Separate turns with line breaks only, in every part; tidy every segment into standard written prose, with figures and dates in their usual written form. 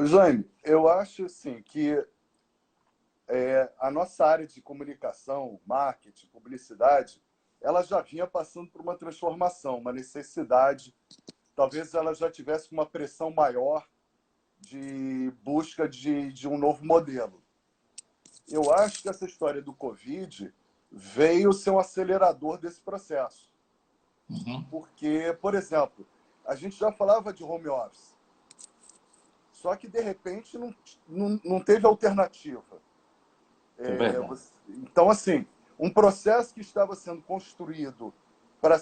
Jaime, eu acho assim que a nossa área de comunicação, marketing, publicidade, ela já vinha passando por uma transformação, uma necessidade. Talvez ela já tivesse uma pressão maior de busca de um novo modelo. Eu acho que essa história do Covid veio ser um acelerador desse processo.
Uhum.
Porque, por exemplo, a gente já falava de home office, só que, de repente, não teve alternativa.
É verdade.
Então, assim, um processo que estava sendo construído para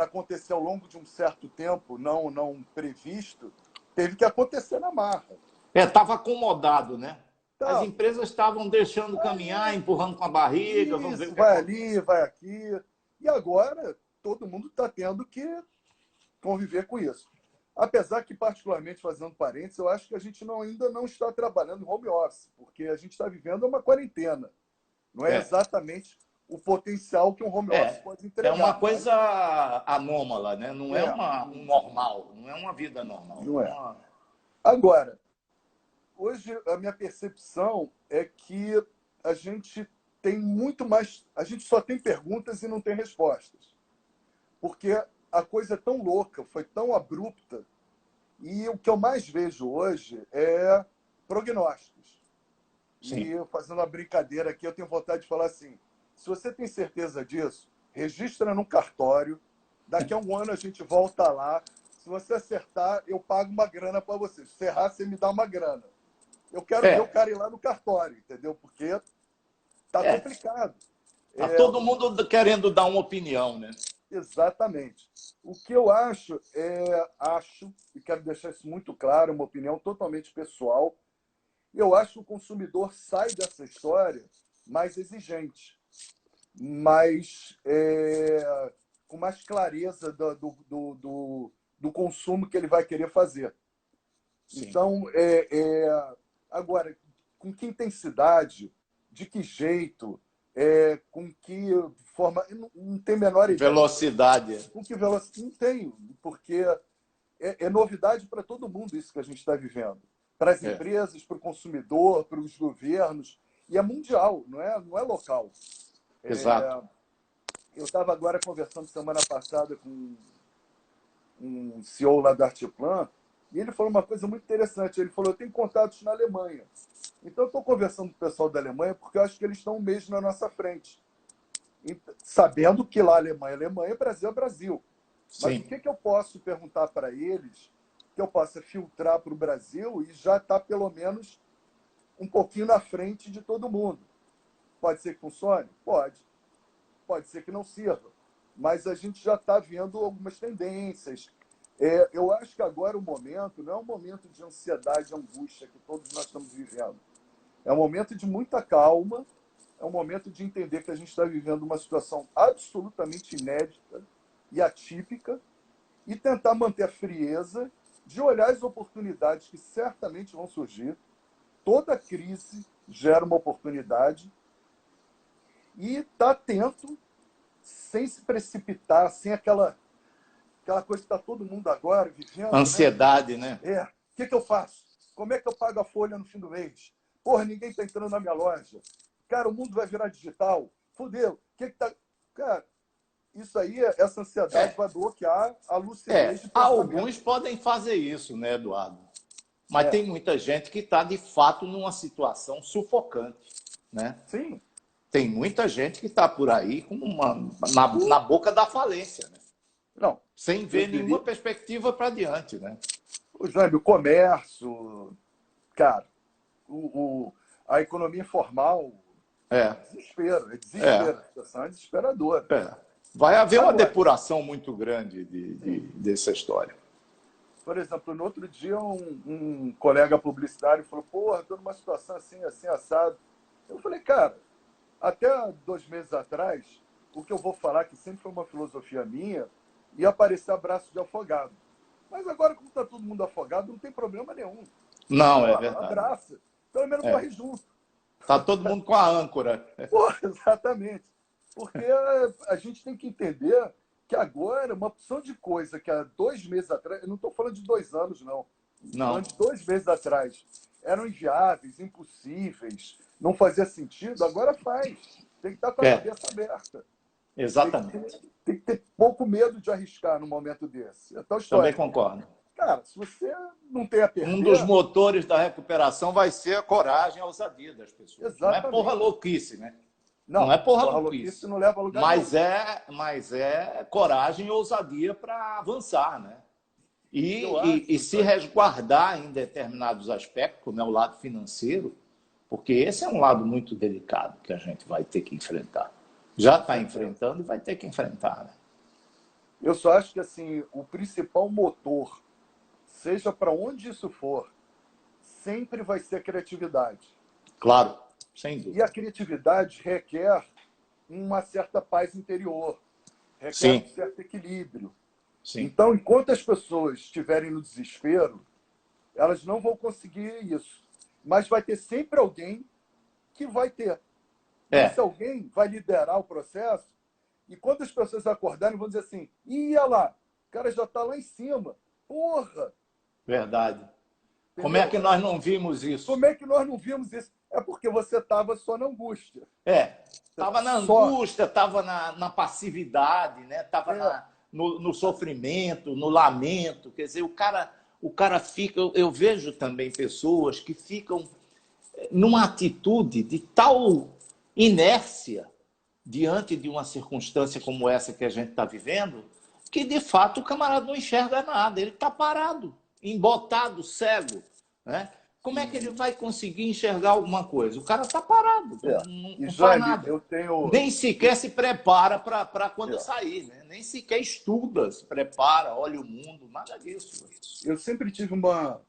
acontecer ao longo de um certo tempo, não previsto, teve que acontecer na marra.
Estava acomodado, né? As
Tá,
empresas estavam deixando caminhar, empurrando com a barriga, vamos ver o
isso,
que
vai
acontece.
ali, vai aqui. E agora todo mundo está tendo que conviver com isso. Apesar que, particularmente, fazendo parênteses, eu acho que a gente ainda não está trabalhando em home office, porque a gente está vivendo uma quarentena. Não é
É,
exatamente o potencial que um home office
é,
pode
é uma
entregar, mas
coisa anômala, né? Não é
é,
um normal, não é uma vida normal.
não é. Agora, hoje a minha percepção é que a gente tem muito mais. A gente só tem perguntas e não tem respostas. Porque a coisa é tão louca, foi tão abrupta, e o que eu mais vejo hoje é prognósticos. E
Sim.
fazendo uma brincadeira aqui, eu tenho vontade de falar assim: se você tem certeza disso, registra no cartório, daqui a um ano a gente volta lá. Se você acertar, eu pago uma grana para você. Se errar, você me dá uma grana. Eu quero ver o
É,
cara ir lá no cartório, entendeu? Porque tá
é.
complicado.
Tá
É,
todo mundo querendo dar uma opinião, né?
exatamente. O que eu acho, e quero deixar isso muito claro, uma opinião totalmente pessoal, eu acho que o consumidor sai dessa história mais exigente, com mais clareza do consumo que ele vai querer fazer.
Sim.
Então, agora, com que intensidade, de que jeito, com que forma, eu não tenho a menor ideia.
Velocidade.
Com que velocidade? Não tenho, porque é novidade para todo mundo isso que a gente está vivendo. Para as
É,
empresas, para o consumidor, para os governos, e é mundial, não é local.
exato.
Eu estava agora conversando semana passada com um CEO lá da Arteplan, e ele falou uma coisa muito interessante. Ele falou: eu tenho contatos na Alemanha. Então, eu estou conversando com o pessoal da Alemanha porque eu acho que eles estão um mês na nossa frente. Sabendo que lá Alemanha é Alemanha, Brasil é Brasil. Mas o
Sim,
que eu posso perguntar para eles que eu possa filtrar para o Brasil e já está, pelo menos, um pouquinho na frente de todo mundo? Pode ser que funcione? Pode. Pode ser que não sirva. Mas a gente já está vendo algumas tendências. Eu acho que agora o momento não é um momento de ansiedade e angústia que todos nós estamos vivendo. É um momento de muita calma, é um momento de entender que a gente está vivendo uma situação absolutamente inédita e atípica e tentar manter a frieza de olhar as oportunidades que certamente vão surgir. Toda crise gera uma oportunidade e estar atento, sem se precipitar, sem aquela coisa que está todo mundo agora vivendo, né?
ansiedade, né?
O que eu faço? Como é que eu pago a folha no fim do mês? Porra, ninguém está entrando na minha loja. Cara, o mundo vai virar digital. Fudeu. O que tá... Cara, isso aí, essa ansiedade
É,
vai bloquear a lucidez de pensamento.
alguns podem fazer isso, né, Eduardo? Mas
É,
tem muita gente que está, de fato, numa situação sufocante, né?
sim.
Tem muita gente que está por aí com na boca da falência, né?
Não,
Sem
eu
ver nenhuma
diria,
perspectiva para diante, né?
o Jaime, o comércio, cara, a economia informal,
É,
desespero, é
é,
desespero. A situação é desesperadora.
é. Vai haver uma
Agora,
depuração muito grande
sim,
dessa história.
por exemplo, no outro dia um colega publicitário falou: porra, estou numa situação assim, assim, assado. Eu falei: cara, até 2 meses atrás, o que eu vou falar, que sempre foi uma filosofia minha, ia aparecer abraço de afogado. Mas agora, como está todo mundo afogado, não tem problema nenhum.
Não, é
Porra,
verdade.
abraça. Pelo menos
É.
corre junto.
Tá todo mundo com a âncora.
Porra, exatamente. Porque a gente tem que entender que agora, uma opção de coisa que há 2 meses atrás, eu não estou falando de 2 anos, não.
Não.
falando de 2 meses atrás, eram inviáveis, impossíveis, não fazia sentido, agora faz. Tem que estar com a
É,
cabeça aberta.
exatamente.
Tem que ter pouco medo de arriscar num momento desse. É tal
Também
história.
concordo.
Cara, se você não tem a
Um dos
perder,
motores da recuperação vai ser a coragem e a ousadia das pessoas. Não é porra
exatamente.
louquice, né? Não
Não,
é porra
porra louquice
louquice.
não leva a lugar nenhum.
Mas é coragem e ousadia para avançar, né?
Eu acho
E
isso
se
aí.
resguardar em determinados aspectos, como é o lado financeiro, porque esse é um lado muito delicado que a gente vai ter que enfrentar. Já
Com
está
certeza.
enfrentando e vai ter que enfrentar, né?
Eu só acho que assim, o principal motor, seja para onde isso for, sempre vai ser a criatividade.
Claro, sem
E a
dúvida.
criatividade requer uma certa paz interior, requer um
Sim,
certo equilíbrio.
sim.
Então, enquanto as pessoas estiverem no desespero, elas não vão conseguir isso. Mas vai ter sempre alguém que vai ter. E esse
É,
alguém vai liderar o processo. E quando as pessoas acordarem, vão dizer assim: ia lá, o cara já está lá em cima. Porra!
verdade. Como é
Entendeu?
que nós não vimos isso?
Como é que nós não vimos isso? É porque você estava só na angústia.
É, estava na
Só.
angústia, estava na passividade, né? Estava
É,
no sofrimento, no lamento. Quer dizer, o cara fica. Eu vejo também pessoas que ficam numa atitude de tal inércia diante de uma circunstância como essa que a gente está vivendo, que de fato o camarada não enxerga nada, ele está parado, embotado, cego. Né? Como é que ele
e,
vai conseguir enxergar alguma coisa? O cara está parado,
é. E
não faz
Jane,
nada.
eu tenho.
Nem sequer se prepara para quando
É,
sair, né? Nem sequer estuda, se prepara, olha o mundo, nada disso.
eu sempre tive uma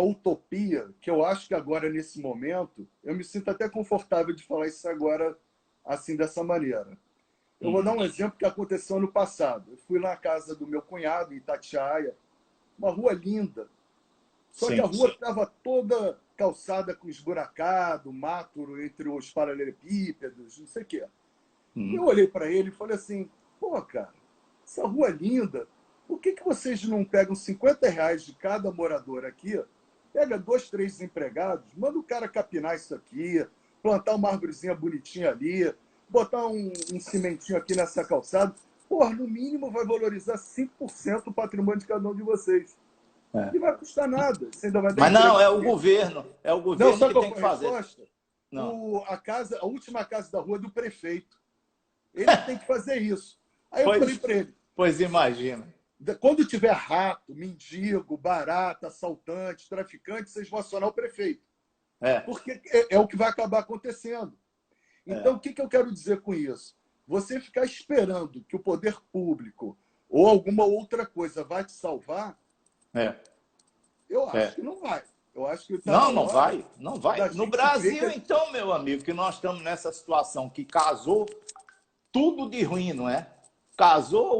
utopia que eu acho que agora, nesse momento, eu me sinto até confortável de falar isso agora assim, dessa maneira. Eu vou dar
Uhum.
um exemplo que aconteceu ano passado. Eu fui na casa do meu cunhado, em Itatiaia, uma rua linda. Só que a
Sim.
rua estava toda calçada com esburacado, mato entre os paralelepípedos, não sei o quê. E eu
Uhum.
olhei para ele e falei assim: pô, cara, essa rua é linda, por que vocês não pegam R$ 50 de cada morador aqui, pega 2, 3 empregados, manda o cara capinar isso aqui, plantar uma árvorezinha bonitinha ali, botar um cimentinho aqui nessa calçada. Porra, no mínimo vai valorizar 5% o patrimônio de cada um de vocês.
É.
E vai custar nada. Você ainda vai dar
Mas
emprego
não,
para ele.
é o
Não,
governo
sabe
que
qual
tem que
foi a
fazer.
resposta?
Não.
A última casa da rua é do prefeito. Ele que tem que fazer isso. Aí eu falei
Pois,
para ele:
pois imagina.
quando tiver rato, mendigo, barata, assaltante, traficante, vocês vão acionar o prefeito.
É,
Porque é o que vai acabar acontecendo. Então,
é,
o que eu quero dizer com isso? Você ficar esperando que o poder público ou alguma outra coisa vai te salvar,
é,
eu acho
é.
que não vai. Eu acho que está na
Não, não
hora
vai, não vai.
da
No
gente ver
Brasil,
que.
então, meu amigo, que nós estamos nessa situação que casou tudo de ruim, não é? Casou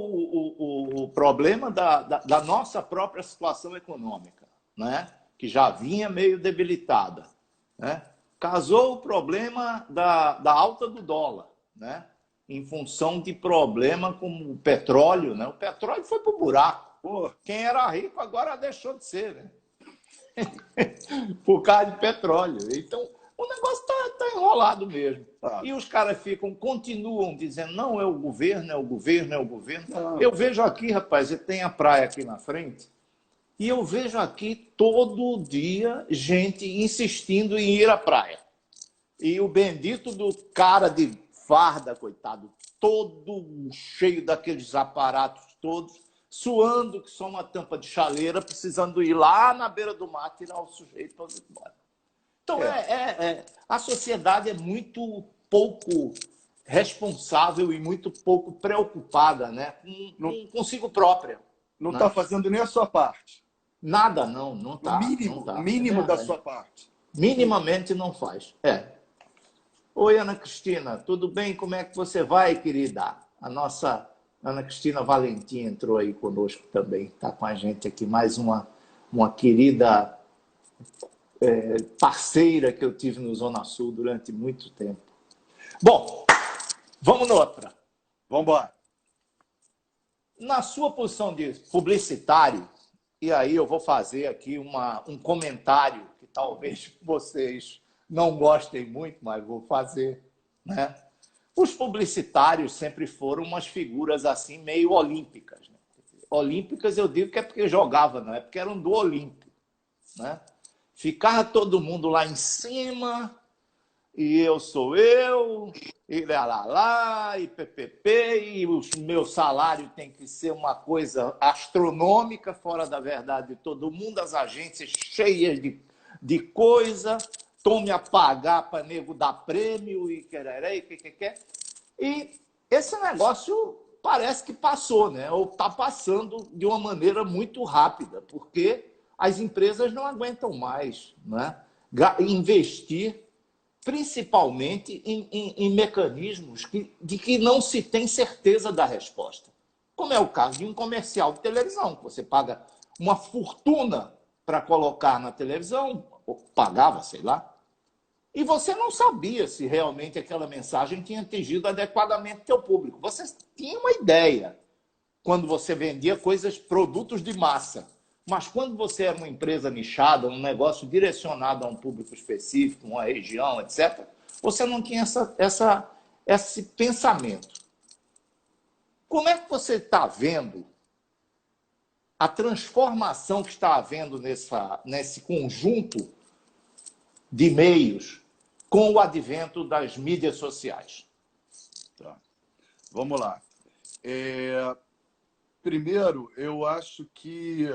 o problema da nossa própria situação econômica, né? Que já vinha meio debilitada. Né? Casou o problema da alta do dólar, né? Em função de problema como o petróleo. Né? O petróleo foi para o buraco.
Pô,
Quem era rico agora deixou de ser, né? Por causa de petróleo. Então, o negócio está enrolado mesmo.
tá.
E os caras continuam dizendo, não, é o governo, é o governo, é o governo.
Não,
Eu vejo aqui, rapaz, tem a praia aqui na frente, e eu vejo aqui todo dia gente insistindo em ir à praia. E o bendito do cara de farda, coitado, todo cheio daqueles aparatos todos, suando que só uma tampa de chaleira, precisando ir lá na beira do mar tirar o sujeito para ir embora. Então,
é.
a sociedade é muito pouco responsável e muito pouco preocupada, né,
Não,
consigo própria.
não está
Né?
fazendo nem a sua parte.
Nada, não
O
tá, não
mínimo, o
tá. É
mínimo da
verdade.
sua parte.
Minimamente não faz. É. Oi, Ana Cristina, tudo bem? Como é que você vai, querida? A nossa Ana Cristina Valentim entrou aí conosco também, está com a gente aqui, mais uma querida parceira que eu tive no Zona Sul durante muito tempo. Bom, vamos noutra.
Vamos embora.
Na sua posição de publicitário e aí eu vou fazer aqui um comentário que talvez vocês não gostem muito, mas vou fazer, né? Os publicitários sempre foram umas figuras assim meio olímpicas, né? Olímpicas eu digo que é porque jogava, não é porque eram do Olímpico, né? Ficava todo mundo lá em cima, e eu sou eu, e lá, lá, lá, e PPP, e o meu salário tem que ser uma coisa astronômica, fora da verdade de todo mundo, as agências cheias de coisa, tome a pagar para nego dar prêmio, e quereré, e que. E esse negócio parece que passou, né? Ou está passando de uma maneira muito rápida, porque as empresas não aguentam mais, né? Investir principalmente em mecanismos de que não se tem certeza da resposta. Como é o caso de um comercial de televisão, que você paga uma fortuna para colocar na televisão, ou pagava, sei lá, e você não sabia se realmente aquela mensagem tinha atingido adequadamente o teu público. Você tinha uma ideia quando você vendia coisas, produtos de massa. Mas quando você era uma empresa nichada, um negócio direcionado a um público específico, uma região, etc., você não tinha esse pensamento. Como é que você está vendo a transformação que está havendo nesse conjunto de meios com o advento das mídias sociais?
Tá. Vamos lá. Primeiro, eu acho que...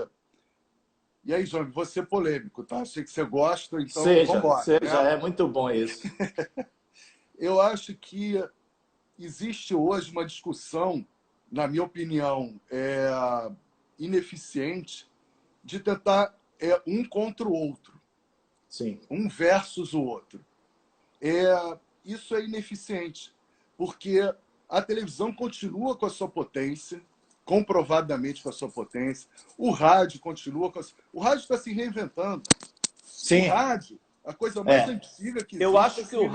E aí, João, vou ser polêmico, tá? Sei que você gosta, então vamos embora.
Seja, né? É muito bom isso.
Eu acho que existe hoje uma discussão, na minha opinião, ineficiente, de tentar um contra o outro.
Sim.
Um versus o outro. Isso é ineficiente, porque a televisão continua com a sua potência, comprovadamente com a sua potência. O rádio continua com o rádio está se reinventando.
Sim.
O rádio, a coisa mais antiga que existe.
Eu acho que o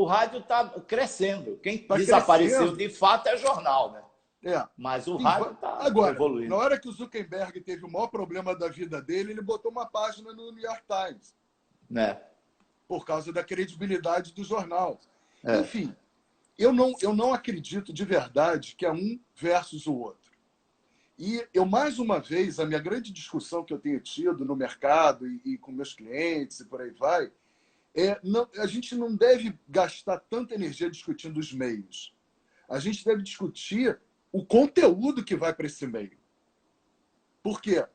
rádio tá crescendo. Quem desapareceu de fato é jornal, né? Mas o rádio está evoluindo.
Na hora que o Zuckerberg teve o maior problema da vida dele, ele botou uma página no New York Times. Por causa da credibilidade do jornal. Enfim, eu não acredito de verdade que é um versus o outro. E eu, mais uma vez, a minha grande discussão que eu tenho tido no mercado e com meus clientes e por aí vai, a gente não deve gastar tanta energia discutindo os meios. A gente deve discutir o conteúdo que vai para esse meio. Por quê?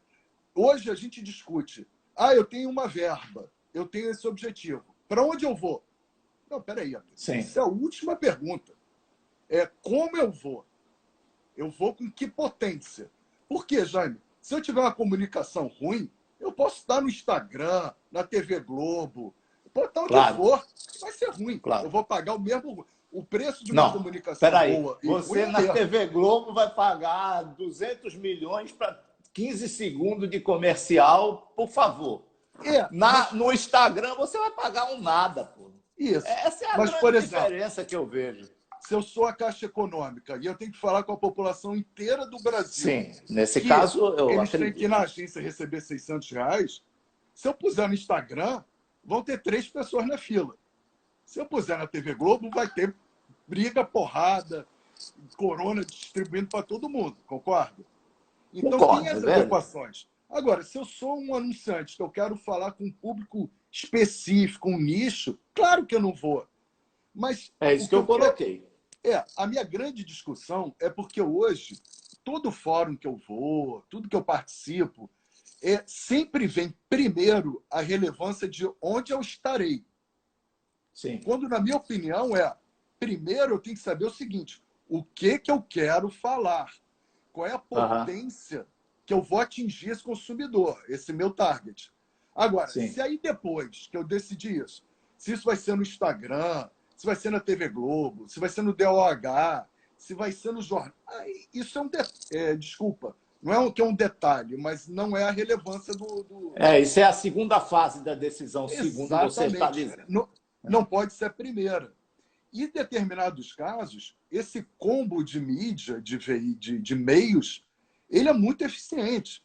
Hoje a gente discute, eu tenho uma verba, eu tenho esse objetivo. Para onde eu vou? Não, peraí. Essa é a última pergunta. Como eu vou? Eu vou com que potência? Por quê, Jaime? Se eu tiver uma comunicação ruim, eu posso estar no Instagram, na TV Globo, pode estar onde for, vai ser ruim. Eu vou pagar o preço de uma comunicação boa.
Você na TV Globo vai pagar 200 milhões para 15 segundos de comercial, por favor. No Instagram você vai pagar um nada, pô.
Isso.
Essa é a grande diferença que eu vejo.
Se eu sou a Caixa Econômica e eu tenho que falar com a população inteira do Brasil...
Sim, nesse caso eu
eles têm que ir na agência receber R$600, se eu puser no Instagram, vão ter 3 pessoas na fila. Se eu puser na TV Globo, vai ter briga, porrada, corona distribuindo para todo mundo, concorda? Então tem essas equações. Agora, se eu sou um anunciante que eu quero falar com um público específico, um nicho, claro que eu não vou. Mas
é isso que eu coloquei.
A minha grande discussão é porque hoje, todo fórum que eu vou, tudo que eu participo, sempre vem primeiro a relevância de onde eu estarei.
Sim.
Quando, na minha opinião, primeiro eu tenho que saber o seguinte, o que eu quero falar? Qual é a potência que eu vou atingir esse consumidor, esse meu target? Agora, se aí depois que eu decidir isso, se isso vai ser no Instagram, se vai ser na TV Globo, se vai ser no DOH, se vai ser no jornal. Isso desculpa, não é que é um detalhe, mas não é a relevância do...
Isso é a segunda fase da decisão, segundo você está dizendo.
Não pode ser a primeira. E em determinados casos, esse combo de mídia, de meios, ele é muito eficiente.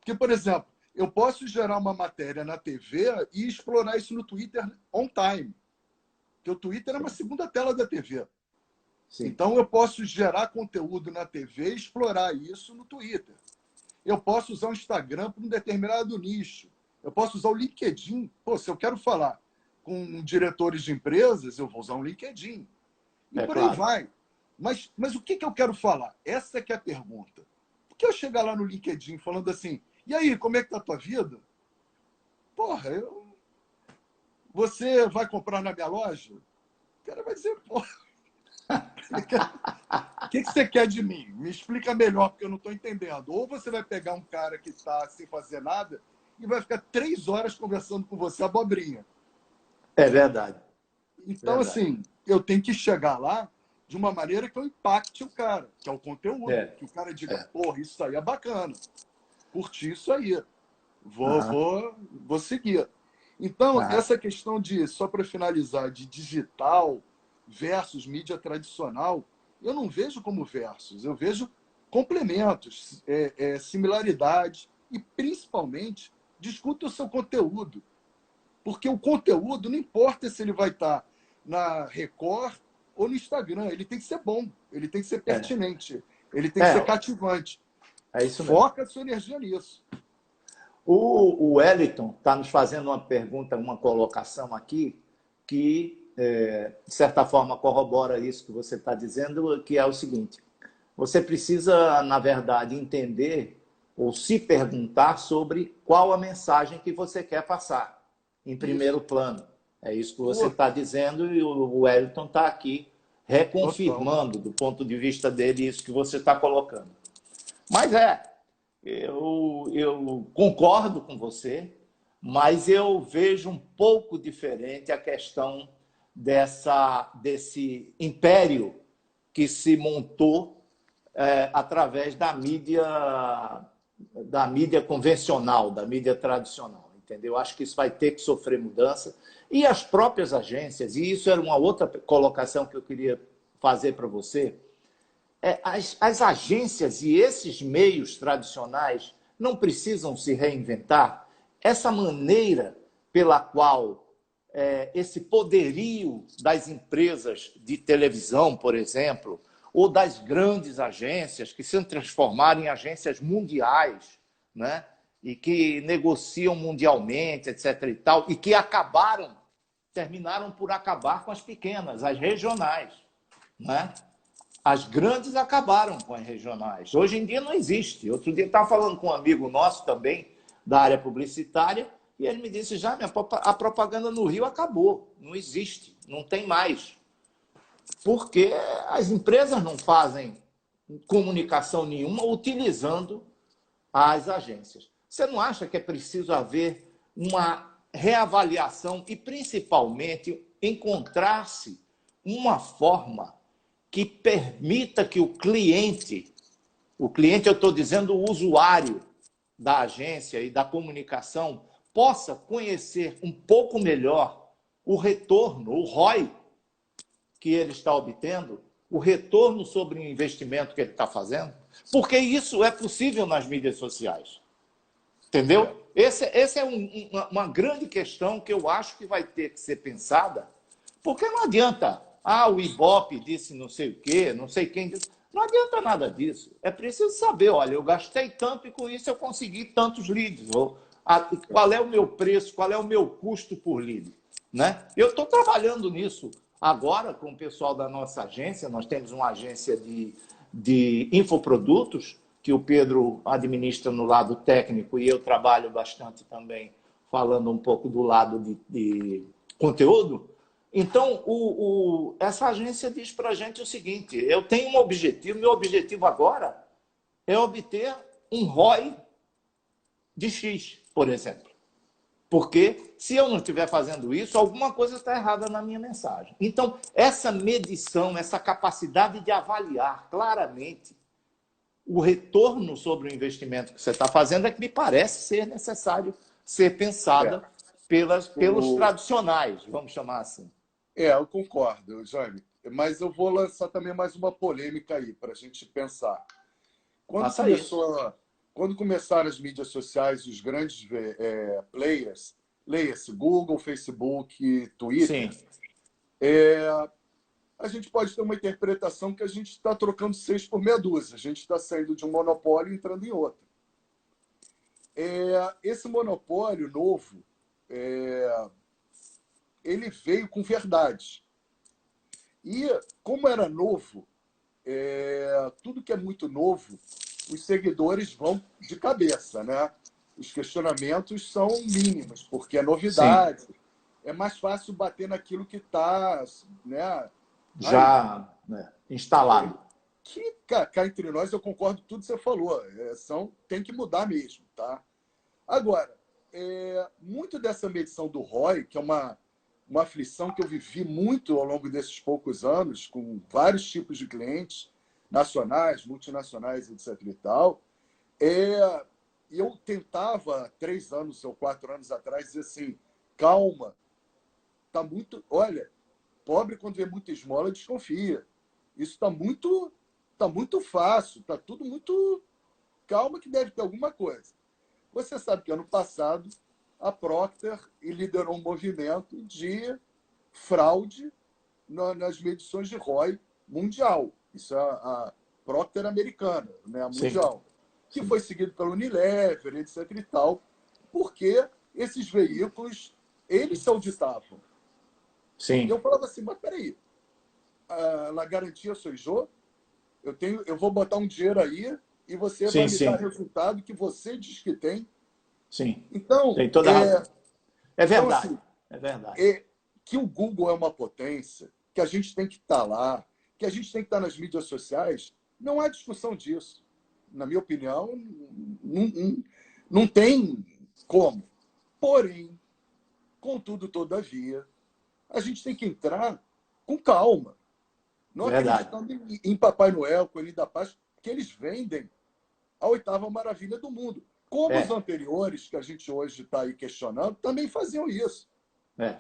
Porque, por exemplo, eu posso gerar uma matéria na TV e explorar isso no Twitter on time. Porque o Twitter é uma segunda tela da TV.
Sim.
Então, eu posso gerar conteúdo na TV e explorar isso no Twitter. Eu posso usar o Instagram para um determinado nicho. Eu posso usar o LinkedIn. Pô, se eu quero falar com diretores de empresas, eu vou usar um LinkedIn. E por aí vai. Mas o que eu quero falar? Essa que é a pergunta. Por que eu chegar lá no LinkedIn falando assim, e aí, como é que tá a tua vida? Porra, você vai comprar na minha loja? O cara vai dizer, porra, o que você quer de mim? Me explica melhor, porque eu não estou entendendo. Ou você vai pegar um cara que está sem fazer nada e vai ficar 3 horas conversando com você, abobrinha.
É verdade.
Então, assim, eu tenho que chegar lá de uma maneira que eu impacte o cara, que é o conteúdo. Que o cara diga, porra, isso aí é bacana. Curti isso aí. Vou seguir. Então, essa questão de, só para finalizar, de digital versus mídia tradicional, eu não vejo como versus, eu vejo complementos, similaridades e, principalmente, discuta o seu conteúdo. Porque o conteúdo, não importa se ele vai estar na Record ou no Instagram, ele tem que ser bom, ele tem que ser pertinente, ele tem que ser cativante.
É isso mesmo.
Foca a sua energia nisso.
O Wellington está nos fazendo uma pergunta, uma colocação aqui, que, de certa forma, corrobora isso que você está dizendo, que é o seguinte: você precisa, na verdade, entender ou se perguntar sobre qual a mensagem que você quer passar, em primeiro plano. É isso que você está dizendo e o Wellington está aqui reconfirmando, do ponto de vista dele, isso que você está colocando. Mas eu concordo com você, mas eu vejo um pouco diferente a questão desse império que se montou através da mídia convencional, da mídia tradicional, entendeu? Acho que isso vai ter que sofrer mudança. E as próprias agências, e isso era uma outra colocação que eu queria fazer para você, as agências e esses meios tradicionais não precisam se reinventar. Essa maneira pela qual esse poderio das empresas de televisão, por exemplo, ou das grandes agências que se transformaram em agências mundiais, né? E que negociam mundialmente, etc. e tal, e que terminaram por acabar com as pequenas, as regionais, né? As grandes acabaram com as regionais. Hoje em dia não existe. Outro dia eu estava falando com um amigo nosso também, da área publicitária, e ele me disse, já, a propaganda no Rio acabou. Não existe, não tem mais. Porque as empresas não fazem comunicação nenhuma utilizando as agências. Você não acha que é preciso haver uma reavaliação e, principalmente, encontrar-se uma forma que permita que o cliente eu estou dizendo o usuário da agência e da comunicação, possa conhecer um pouco melhor o retorno, o ROI que ele está obtendo, o retorno sobre o investimento que ele está fazendo, porque isso é possível nas mídias sociais. Entendeu? Essa é uma grande questão que eu acho que vai ter que ser pensada, porque não adianta, o Ibope disse não sei o quê, não sei quem disse. Não adianta nada disso. É preciso saber, olha, eu gastei tanto e com isso eu consegui tantos leads. Qual é o meu preço, qual é o meu custo por lead? Né? Eu estou trabalhando nisso agora com o pessoal da nossa agência. Nós temos uma agência de infoprodutos, que o Pedro administra no lado técnico e eu trabalho bastante também falando um pouco do lado de conteúdo. Então, essa agência diz para a gente o seguinte: eu tenho um objetivo, meu objetivo agora é obter um ROI de X, por exemplo. Porque se eu não estiver fazendo isso, alguma coisa está errada na minha mensagem. Então, essa medição, essa capacidade de avaliar claramente o retorno sobre o investimento que você está fazendo é que me parece ser necessário ser pensada pelos tradicionais, vamos chamar assim.
Eu concordo, Jaime. Mas eu vou lançar também mais uma polêmica aí, para a gente pensar. quando começaram as mídias sociais, os grandes players, leia-se Google, Facebook,
Sim,
Twitter, a gente pode ter uma interpretação que a gente está trocando seis por meia dúzia. A gente está saindo de um monopólio e entrando em outro. Esse monopólio novo, ele veio com verdade. E, como era novo, tudo que é muito novo, os seguidores vão de cabeça, né? Os questionamentos são mínimos, porque é
sim.
novidade. É mais fácil bater naquilo que está, né, aí.
Já, né, instalado.
Que cá entre nós, eu concordo com tudo que você falou. Tem que mudar mesmo, tá? Agora, muito dessa medição do ROI, que é uma aflição que eu vivi muito ao longo desses poucos anos, com vários tipos de clientes, nacionais, multinacionais, etc. e tal, eu tentava, 3 anos ou 4 anos atrás, dizer assim, calma, tá muito... Olha, pobre, quando vê muita esmola, desconfia. Isso tá muito fácil, tá tudo muito... Calma que deve ter alguma coisa. Você sabe que ano passado a Procter liderou um movimento de fraude nas medições de ROI mundial. Isso é a Procter americana, né, a
Sim,
mundial. Que
sim,
foi seguido pela Unilever, etc. e tal, porque esses veículos, eles se auditavam. E
sim,
eu falava assim, mas peraí, a garantia sou eu? Eu vou botar um dinheiro aí e você vai
sim,
me dar
sim,
resultado que você diz que tem.
sim.
Então,
Tem toda a razão. É
então
verdade,
assim,
é verdade.
que o Google é uma potência, que a gente tem que estar lá, que a gente tem que estar nas mídias sociais, não há discussão disso. Na minha opinião, não tem como. Porém, contudo, todavia, a gente tem que entrar com calma, não
Verdade.
acreditando em Papai Noel, Coelhinho da Paz, que eles vendem a oitava maravilha do mundo. Como os
É,
anteriores, que a gente hoje está aí questionando, também faziam isso.
é.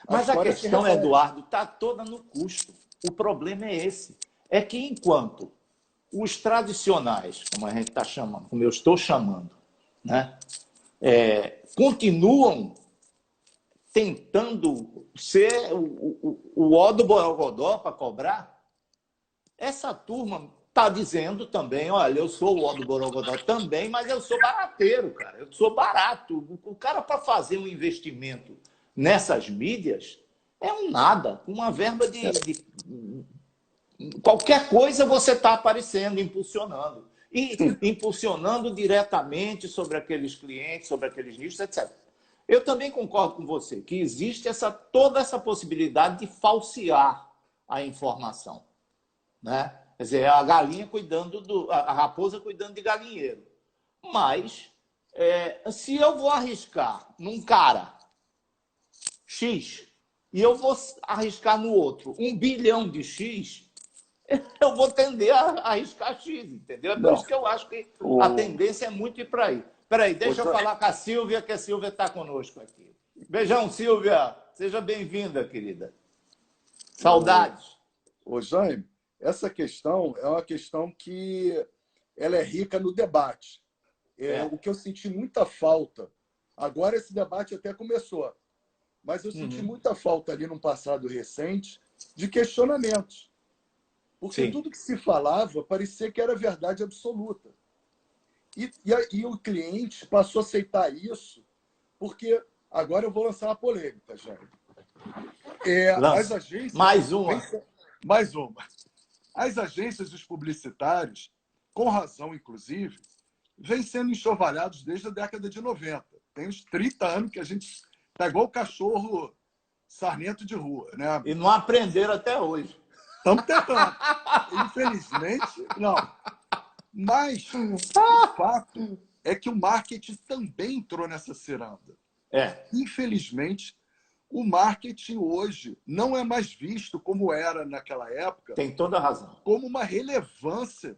A
Mas a
história se
questão,
repete.
Eduardo, está toda no custo. O problema é esse. É que enquanto os tradicionais, como a gente está chamando, como eu estou chamando, né, continuam tentando ser o ó do Borogodó para cobrar, essa turma está dizendo também, olha, eu sou o ó do Borogodó também, mas eu sou barateiro, cara. Eu sou barato. O cara, para fazer um investimento nessas mídias, é um nada. Uma verba de qualquer coisa você está aparecendo, impulsionando. E impulsionando diretamente sobre aqueles clientes, sobre aqueles nichos, etc. Eu também concordo com você que existe toda essa possibilidade de falsear a informação, né? Quer dizer, a galinha cuidando a raposa cuidando de galinheiro. Mas se eu vou arriscar num cara X e eu vou arriscar no outro 1 bilhão de X, eu vou tender a arriscar X, entendeu? É por
Não.
isso que eu acho que a
O,
tendência é muito ir para aí. Espera aí,
o,
deixa eu
Ja-
falar com a Silvia, que a Silvia está conosco aqui. Beijão, Silvia. Seja bem-vinda, querida.
o,
Saudades.
o Jaime, essa questão é uma questão que ela é rica no debate.
É.
O que eu senti muita falta, agora esse debate até começou, mas eu senti
Uhum.
muita falta ali num passado recente de questionamentos. Porque
Sim.
tudo que se falava parecia que era verdade absoluta. E o cliente passou a aceitar isso, porque agora eu vou lançar uma polêmica, já. As
Lança.
agências,
Mais uma.
mais uma. As agências e os publicitários, com razão, inclusive, vêm sendo enxovalhados desde a década de 90. Tem uns 30 anos que a gente está igual o cachorro sarnento de rua, né?
E não aprenderam até hoje.
Estamos tentando. Infelizmente, não. Mas o fato é que o marketing também entrou nessa ciranda.
É,
Infelizmente, o marketing hoje não é mais visto como era naquela época,
tem toda a razão.
como uma relevância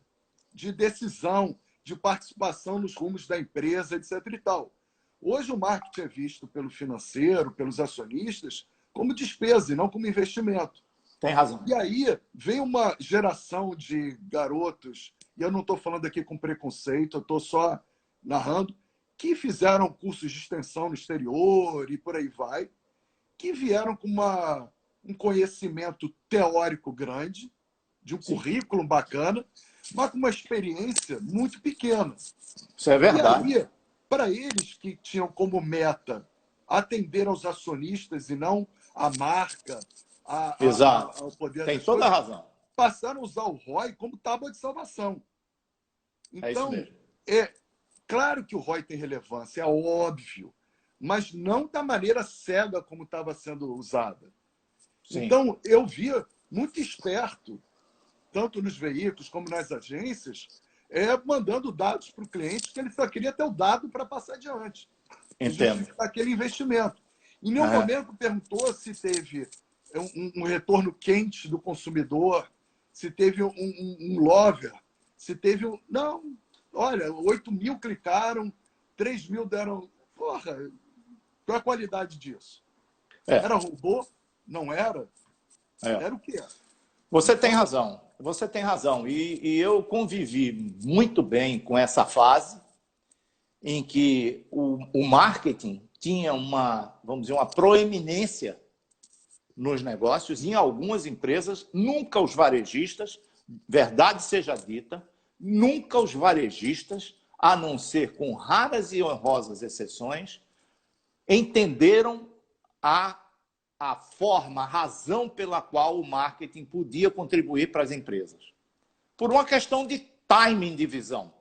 de decisão, de participação nos rumos da empresa, etc. e tal. Hoje o marketing é visto pelo financeiro, pelos acionistas, como despesa e não como investimento.
Tem razão.
E aí vem uma geração de garotos, e eu não estou falando aqui com preconceito, eu estou só narrando, que fizeram cursos de extensão no exterior e por aí vai, que vieram com um conhecimento teórico grande, de um currículo bacana, mas com uma experiência muito pequena.
Isso é verdade.
E aí, para eles que tinham como meta atender aos acionistas e não à marca,
Exato.
ao poder
Tem
das
toda a
coisas,
razão.
passaram a usar o ROI como tábua de salvação.
É isso
Então,
mesmo.
é claro que o ROI tem relevância, é óbvio, mas não da maneira cega como estava sendo usada.
Sim.
Então, eu via muito esperto, tanto nos veículos como nas agências, mandando dados para o cliente que ele só queria ter o dado para passar adiante e
Entendo.
justificar aquele investimento. Em nenhum momento perguntou se teve um retorno quente do consumidor, se teve um lover, se teve um... Não, olha, 8 mil clicaram, 3 mil deram... Porra, qual é a qualidade disso? Era robô? Não era? Era o que era.
Você tem razão. Você tem razão. E eu convivi muito bem com essa fase em que o marketing tinha vamos dizer, uma proeminência nos negócios, em algumas empresas, nunca os varejistas, verdade seja dita, nunca os varejistas, a não ser com raras e honrosas exceções, entenderam a forma, a razão pela qual o marketing podia contribuir para as empresas. Por uma questão de timing de visão.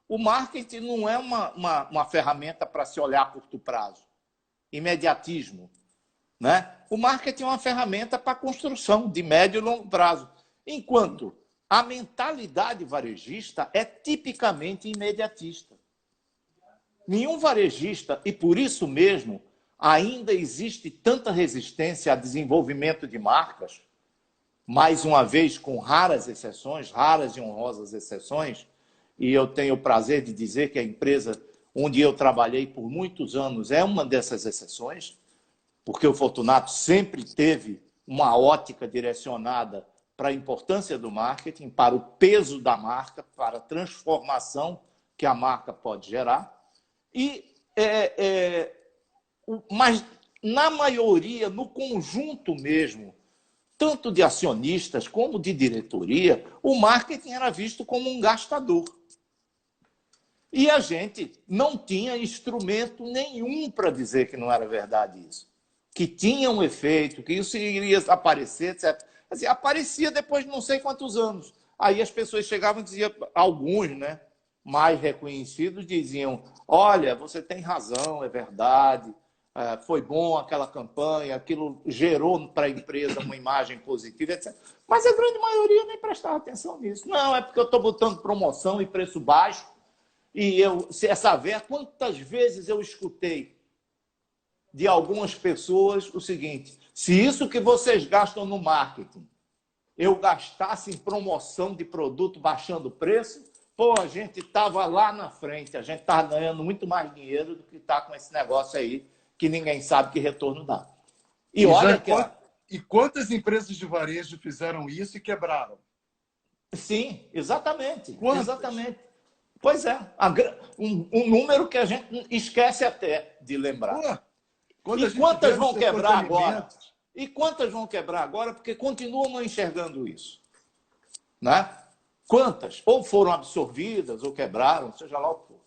O marketing não é uma ferramenta para se olhar a curto prazo. Imediatismo. Né? O marketing é uma ferramenta para a construção de médio e longo prazo. Enquanto a mentalidade varejista é tipicamente imediatista. Nenhum varejista, e por isso mesmo ainda existe tanta resistência a desenvolvimento de marcas, mais uma vez com raras exceções, raras e honrosas exceções, e eu tenho o prazer de dizer que a empresa onde eu trabalhei por muitos anos é uma dessas exceções, porque o Fortunato sempre teve uma ótica direcionada para a importância do marketing, para o peso da marca, para a transformação que a marca pode gerar. Mas, na maioria, no conjunto mesmo, tanto de acionistas como de diretoria, o marketing era visto como um gastador. E a gente não tinha instrumento nenhum para dizer que não era verdade isso. Que tinha um efeito, que isso iria aparecer, etc. Assim, aparecia depois de não sei quantos anos. Aí as pessoas chegavam e diziam, alguns, né, mais reconhecidos, diziam, olha, você tem razão, é verdade, foi bom aquela campanha, aquilo gerou para a empresa uma imagem positiva, etc. Mas a grande maioria nem prestava atenção nisso. Não, é porque eu estou botando promoção e preço baixo, e quantas vezes eu escutei de algumas pessoas o seguinte, se isso que vocês gastam no marketing, eu gastasse em promoção de produto baixando o preço, pô, a gente estava lá na frente, a gente estava ganhando muito mais dinheiro do que está com esse negócio aí, que ninguém sabe que retorno dá. E olha que...
E quantas empresas de varejo fizeram isso e quebraram?
Sim, exatamente.
Quantas?
Exatamente. Pois é, um número que a gente esquece até de lembrar. E quantas vão quebrar agora? E quantas vão quebrar agora porque continuam não enxergando isso? Né? Quantas? Ou foram absorvidas, ou quebraram, seja lá o que for.